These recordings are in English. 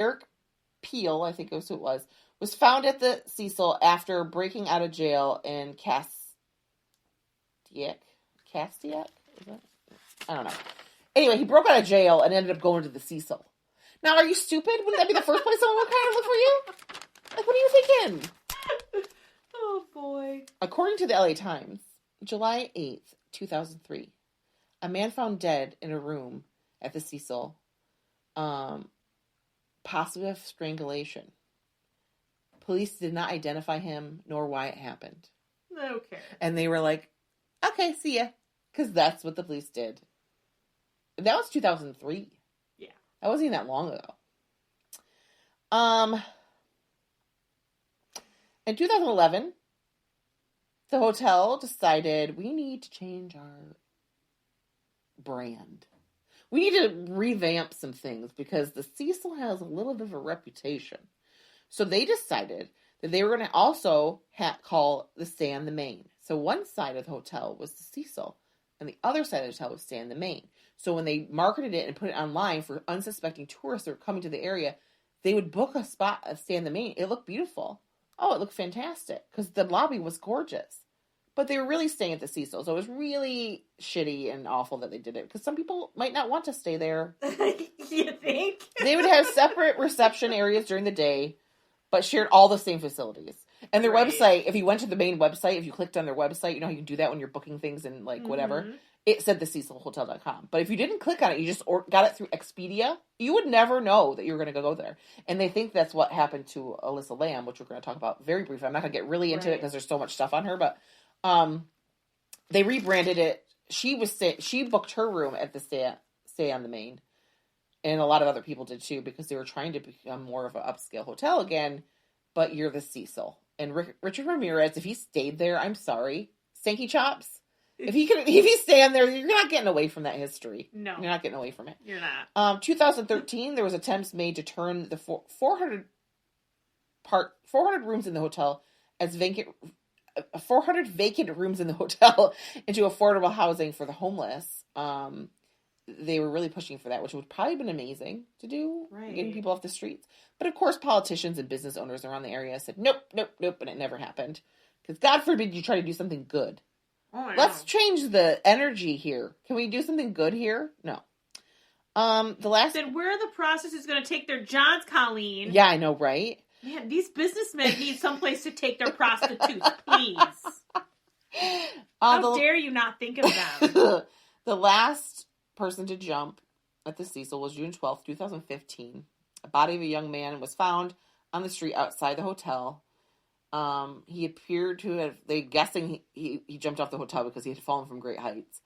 Eric Peel, I think it was who it was found at the Cecil after breaking out of jail in Castiac? Is that? I don't know. Anyway, he broke out of jail and ended up going to the Cecil. Now, are you stupid? Wouldn't that be the first place someone would kind of look for you? Like, what are you thinking? Oh, boy. According to the LA Times, July 8th, 2003, a man found dead in a room at the Cecil, possibly of strangulation. Police did not identify him nor why it happened. Okay. And they were like, okay, see ya. Because that's what the police did. That was 2003. Yeah. That wasn't even that long ago. In 2011, the hotel decided we need to change our brand. We need to revamp some things because the Cecil has a little bit of a reputation. So they decided that they were going to also call the Stay on the Main. So one side of the hotel was the Cecil, and the other side of the hotel was Stay on the Main. So when they marketed it and put it online for unsuspecting tourists that were coming to the area, they would book a spot at Stay on the Main. It looked beautiful. Oh, it looked fantastic because the lobby was gorgeous. But they were really staying at the Cecil, so it was really shitty and awful that they did it because some people might not want to stay there. You think? They would have separate reception areas during the day, but shared all the same facilities. And their website, if you went to the main website, if you clicked on their website, you know how you can do that when you're booking things and like whatever, it said thececilhotel.com. But if you didn't click on it, you just got it through Expedia, you would never know that you were going to go there. And they think that's what happened to Alyssa Lamb, which we're going to talk about very briefly. I'm not going to get really into it because there's so much stuff on her, but they rebranded it. She booked her room at the Stay on the Main. And a lot of other people did too, because they were trying to become more of an upscale hotel again. But you're the Cecil. And Richard Ramirez, if he stayed there, I'm sorry, Stanky Chops. If he's staying there, you're not getting away from that history. No, you're not getting away from it. You're not. 2013, there was attempts made to turn the 400 rooms in the hotel as 400 vacant rooms in the hotel into affordable housing for the homeless. They were really pushing for that, which would probably have been amazing to do, getting people off the streets. But of course, politicians and business owners around the area said, nope, and it never happened. Because God forbid you try to do something good. Oh, Let's change the energy here. Can we do something good here? No. Then where are the processes going to take their Johns, Colleen? Yeah, I know, right? Man, these businessmen need someplace to take their prostitutes, please. How dare you not think of them? The last person to jump at the Cecil was June 12th, 2015. A body of a young man was found on the street outside the hotel. He appeared to have, they guessing he jumped off the hotel because he had fallen from great heights.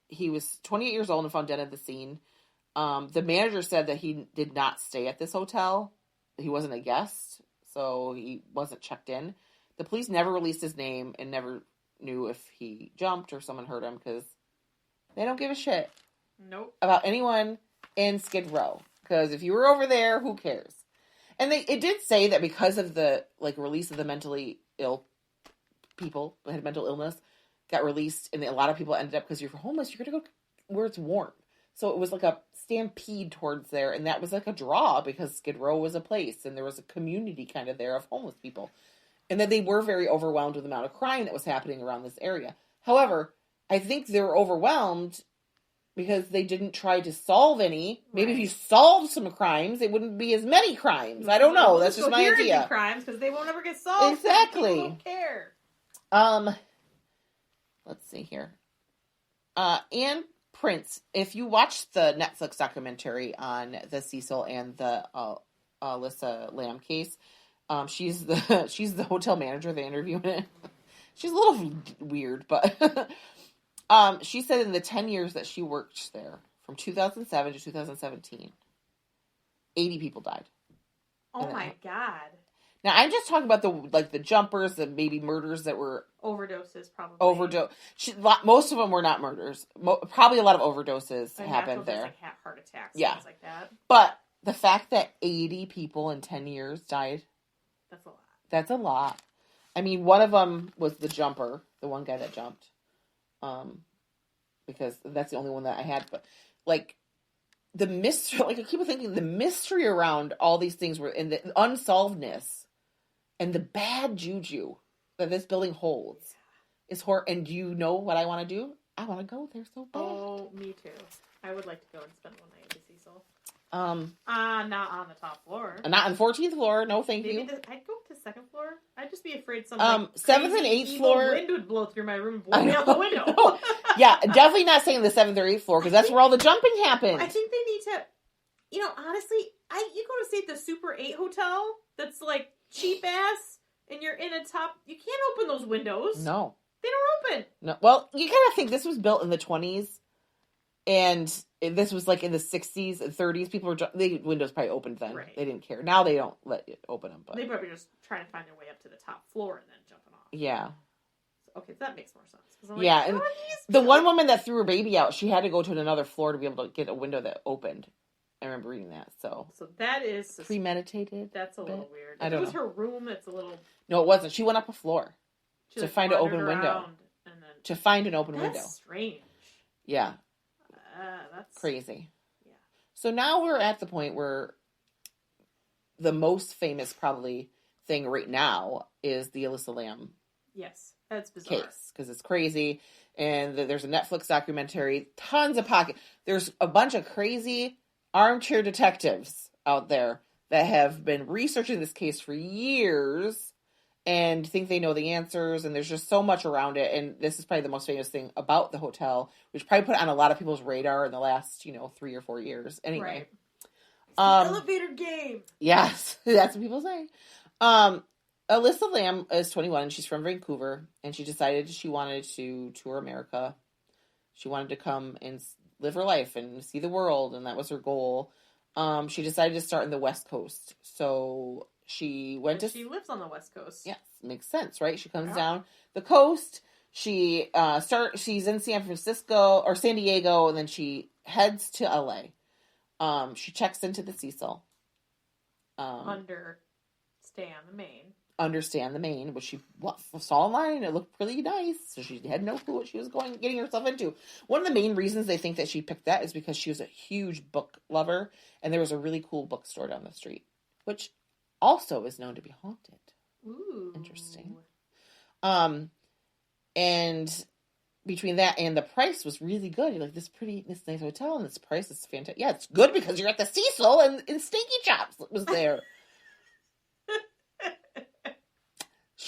He was 28 years old and found dead at the scene. The manager said that he did not stay at this hotel. He wasn't a guest, so he wasn't checked in. The police never released his name and never knew if he jumped or someone hurt him because they don't give a shit about anyone in Skid Row. Because if you were over there, who cares? And it did say that because of the release of the mentally ill people that had mental illness got released, and a lot of people ended up, because you're homeless, you're going to go where it's warm. So it was like a stampede towards there, and that was like a draw because Skid Row was a place, and there was a community kind of there of homeless people. And that they were very overwhelmed with the amount of crime that was happening around this area. However, I think they were overwhelmed because they didn't try to solve any. Maybe if you solved some crimes, it wouldn't be as many crimes. I don't know. That's just my idea. Crimes because they won't ever get solved. Exactly. People don't care. Let's see here. Anne Prince. If you watch the Netflix documentary on the Cecil and the Alyssa Lamb case, she's the hotel manager they interview in it. She's a little weird, but she said in the 10 years that she worked there, from 2007 to 2017, 80 people died. Oh my God. Now, I'm just talking about the jumpers, the maybe murders that were... Overdoses, probably. Most of them were not murders. Probably a lot of overdoses happened there. Like heart attacks, things like that. But the fact that 80 people in 10 years died... That's a lot. That's a lot. I mean, one of them was the jumper, the one guy that jumped. Because that's the only one that I had. But, the mystery, like I keep thinking, the mystery around all these things were in the unsolvedness and the bad juju that this building holds is horror. And do you know what I want to do? I want to go there so bad. Oh, me too. I would like to go and spend one night at the Cecil. Not on the top floor. Not on the 14th floor. No, thank you. I'd go to the second floor. I'd just be afraid something 7th and 8th floor. Wind would blow through my room and blow me out the window. Yeah, definitely not saying the 7th or 8th floor because that's where all the jumping happens. I think they need to, honestly, you go to stay at the Super 8 hotel that's like cheap ass and you're in a top, you can't open those windows. No. They don't open. No. Well, you gotta think this was built in the 20s and this was like in the 60s and 30s. People were, the windows probably opened then. Right. They didn't care. Now they don't let it open them. But they probably just trying to find their way up to the top floor and then jumping off. Yeah. Okay, that makes more sense. Yeah, and the one woman that threw her baby out, she had to go to another floor to be able to get a window that opened. I remember reading that. So that is premeditated. That's a little weird. I don't know. If it was her room, it's a little. No, it wasn't. She went up a floor to find an open window. And then... To find an open window. That's strange. Yeah. That's crazy. Yeah. So now we're at the point where the most famous probably thing right now is the Alyssa Lamb. Yes, that's bizarre. Case because it's crazy, and there's a Netflix documentary. Tons of There's a bunch of crazy armchair detectives out there that have been researching this case for years and think they know the answers, and there's just so much around it. And this is probably the most famous thing about the hotel, which probably put on a lot of people's radar in the last 3 or 4 years. Anyway, right. Elevator game. Yes, that's what people say. Alyssa Lamb is 21 and she's from Vancouver, and she decided she wanted to tour America. She wanted to come and live her life and see the world, and that was her goal. She decided to start in the West Coast. So she went She lives on the West Coast. Yes, makes sense, right? She comes down the coast. She's in San Francisco or San Diego, and then she heads to LA. She checks into the Cecil. Understand the main, which she saw online, and it looked pretty nice. So she had no clue what she was getting herself into. One of the main reasons they think that she picked that is because she was a huge book lover, and there was a really cool bookstore down the street, which also is known to be haunted. Ooh, interesting. And between that and the price was really good. You're like, this nice hotel, and this price is fantastic. Yeah, it's good because you're at the Cecil, and Stinky Chops was there.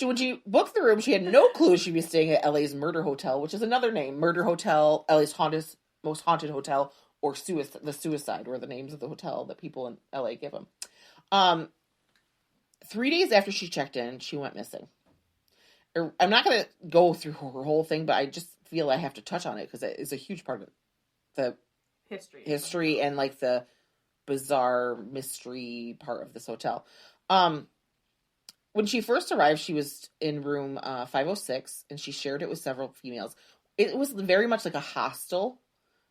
When she booked the room, she had no clue she'd be staying at LA's Murder Hotel, which is another name. Murder Hotel, LA's most haunted hotel, or the Suicide were the names of the hotel that people in LA give them. 3 days after she checked in, she went missing. I'm not going to go through her whole thing, but I just feel I have to touch on it because it's a huge part of the history and like the bizarre mystery part of this hotel. When she first arrived, she was in room 506, and she shared it with several females. It was very much like a hostel.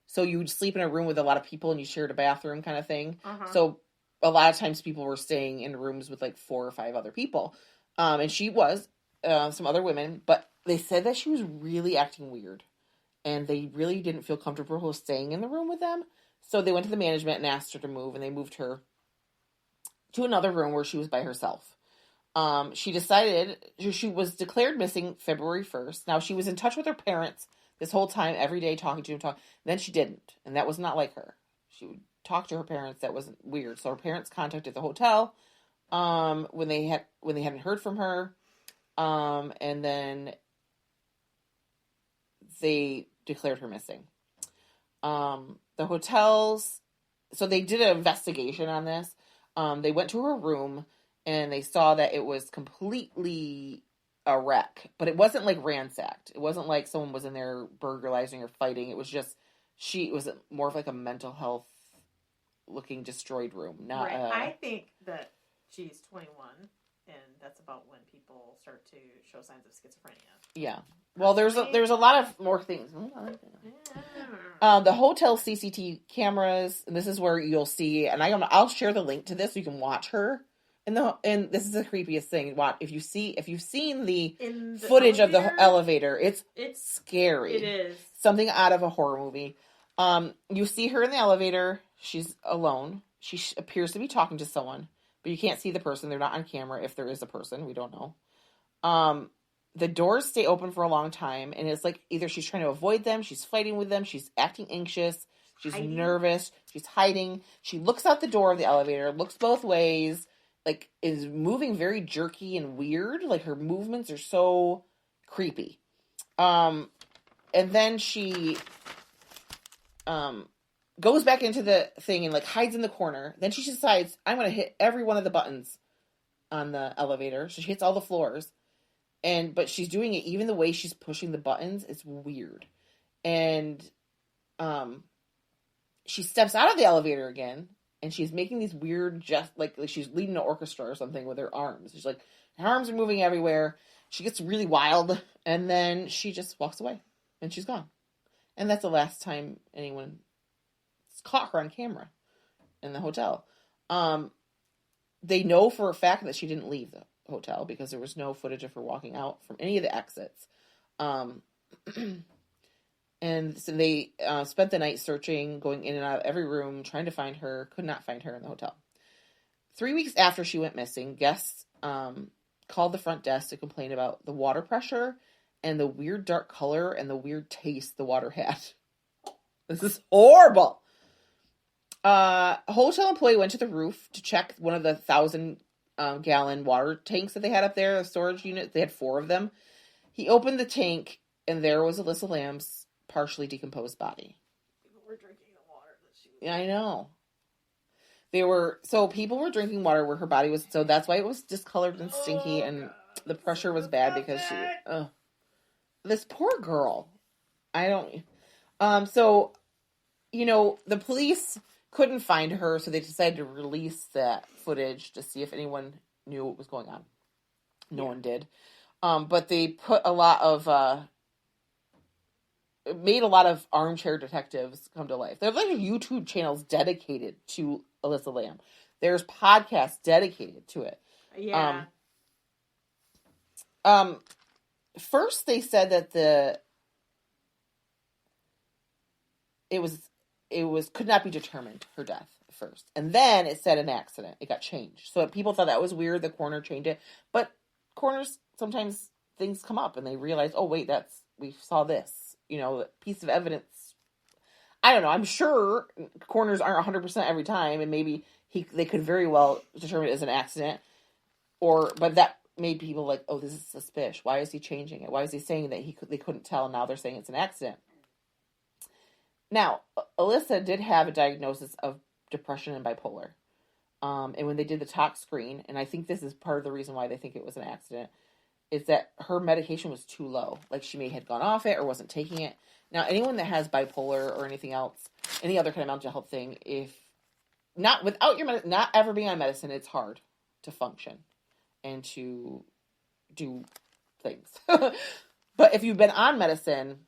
So you would sleep in a room with a lot of people, and you shared a bathroom kind of thing. Uh-huh. So a lot of times people were staying in rooms with like 4 or 5 other people. And she was, some other women, but they said that she was really acting weird. And they really didn't feel comfortable staying in the room with them. So they went to the management and asked her to move, and they moved her to another room where she was by herself. She was declared missing February 1st. Now, she was in touch with her parents this whole time, every day, talking to them. Then she didn't, and that was not like her. She would talk to her parents. That wasn't weird. So her parents contacted the hotel when they hadn't heard from her, and then they declared her missing. The hotels, so they did an investigation on this. They went to her room, and they saw that it was completely a wreck. But it wasn't like ransacked. It wasn't like someone was in there burglarizing or fighting. It was just, it was more of like a mental health looking destroyed room. Not, right. I think that she's 21, and that's about when people start to show signs of schizophrenia. Yeah. Well, there's a lot of more things. The hotel CCTV cameras, and this is where you'll see, and I'll share the link to this so you can watch her. And this is the creepiest thing. If you've seen the footage of the elevator, it's scary. It is something out of a horror movie. You see her in the elevator. She's alone. She appears to be talking to someone, but you can't see the person. They're not on camera. If there is a person, we don't know. The doors stay open for a long time, and it's like either she's trying to avoid them, she's fighting with them, she's acting anxious, she's nervous, she's hiding. She looks out the door of the elevator, looks both ways, like is moving very jerky and weird. Like her movements are so creepy. And then she goes back into the thing and like hides in the corner. Then she decides, I'm going to hit every one of the buttons on the elevator. So she hits all the floors. But she's doing it, even the way she's pushing the buttons, it's weird. And she steps out of the elevator again, and she's making these weird like she's leading an orchestra or something with her arms. She's like, her arms are moving everywhere. She gets really wild, and then she just walks away, and she's gone. And that's the last time anyone caught her on camera in the hotel. They know for a fact that she didn't leave the hotel because there was no footage of her walking out from any of the exits. And so they spent the night searching, going in and out of every room, trying to find her. Could not find her in the hotel. 3 weeks after she went missing, guests called the front desk to complain about the water pressure and the weird dark color and the weird taste the water had. This is horrible. A hotel employee went to the roof to check one of the 1,000-gallon water tanks that they had up there, the storage unit. They had 4 of them. He opened the tank, and there was Alyssa Lamb's partially decomposed body. People were drinking the water that she was... Yeah, I know. People were drinking water where her body was, so that's why it was discolored and stinky, and the pressure was bad because this poor girl. The police couldn't find her, so they decided to release that footage to see if anyone knew what was going on. No one did. But they put made a lot of armchair detectives come to life. There's like YouTube channels dedicated to Alyssa Lamb. There's podcasts dedicated to it. Yeah. First they said that it could not be determined, her death first. And then it said an accident. It got changed. So people thought that was weird. The coroner changed it. But coroners, sometimes things come up and they realize, oh wait, we saw this. A piece of evidence. I don't know. I'm sure coroners aren't 100% every time, and maybe they could very well determine it as an accident. But that made people like, oh, this is suspicious. Why is he changing it? Why is he saying that they couldn't tell, and now they're saying it's an accident? Now, Alyssa did have a diagnosis of depression and bipolar. And when they did the tox screen, and I think this is part of the reason why they think it was an accident, is that her medication was too low. Like she may have gone off it or wasn't taking it. Now, anyone that has bipolar or anything else, any other kind of mental health thing, not ever being on medicine, it's hard to function and to do things. But if you've been on medicine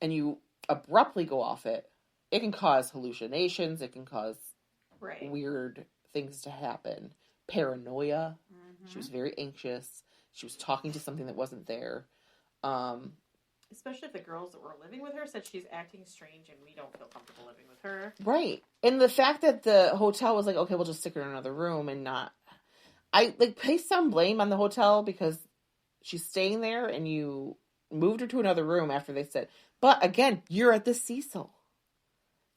and you abruptly go off it, it can cause hallucinations. It can cause weird things to happen. Paranoia. Mm-hmm. She was very anxious. She was talking to something that wasn't there. Especially if the girls that were living with her said she's acting strange and we don't feel comfortable living with her. Right. And the fact that the hotel was like, okay, we'll just stick her in another room and not... I place some blame on the hotel because she's staying there and you moved her to another room after they said... But again, you're at the Cecil.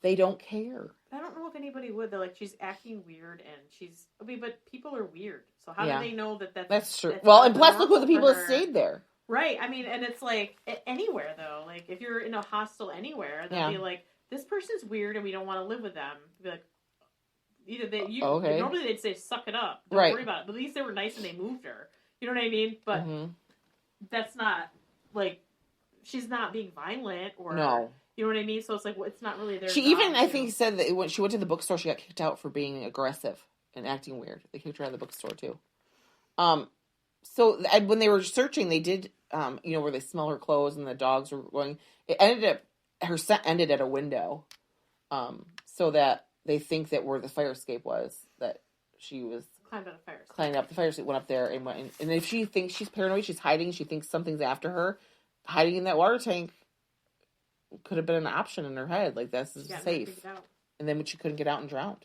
They don't care. I don't know if anybody would. They're like, she's acting weird and but people are weird. So how do they know that that's true? Well, and plus look who the people that stayed there. Right. I mean, and it's like, anywhere though. Like, if you're in a hostel anywhere, they'll be like, this person's weird and we don't want to live with them. Be like, normally they'd say, suck it up. Don't worry about it. But at least they were nice and they moved her. You know what I mean? But that's not, like, she's not being violent or... No. You know what I mean? So it's like, it's not really their job, I think, said that when she went to the bookstore, she got kicked out for being aggressive and acting weird. They kicked her out of the bookstore, too. So when they were searching, they did, where they smell her clothes and the dogs were going... Her scent ended at a window. So that they think that where the fire escape was, that she was... Climbed up the fire escape. Climbed up the fire escape, went up there and went in. And if she thinks she's paranoid, she's hiding, she thinks something's after her, hiding in that water tank... could have been an option in her head. Like, this is safe. And then she couldn't get out and drowned.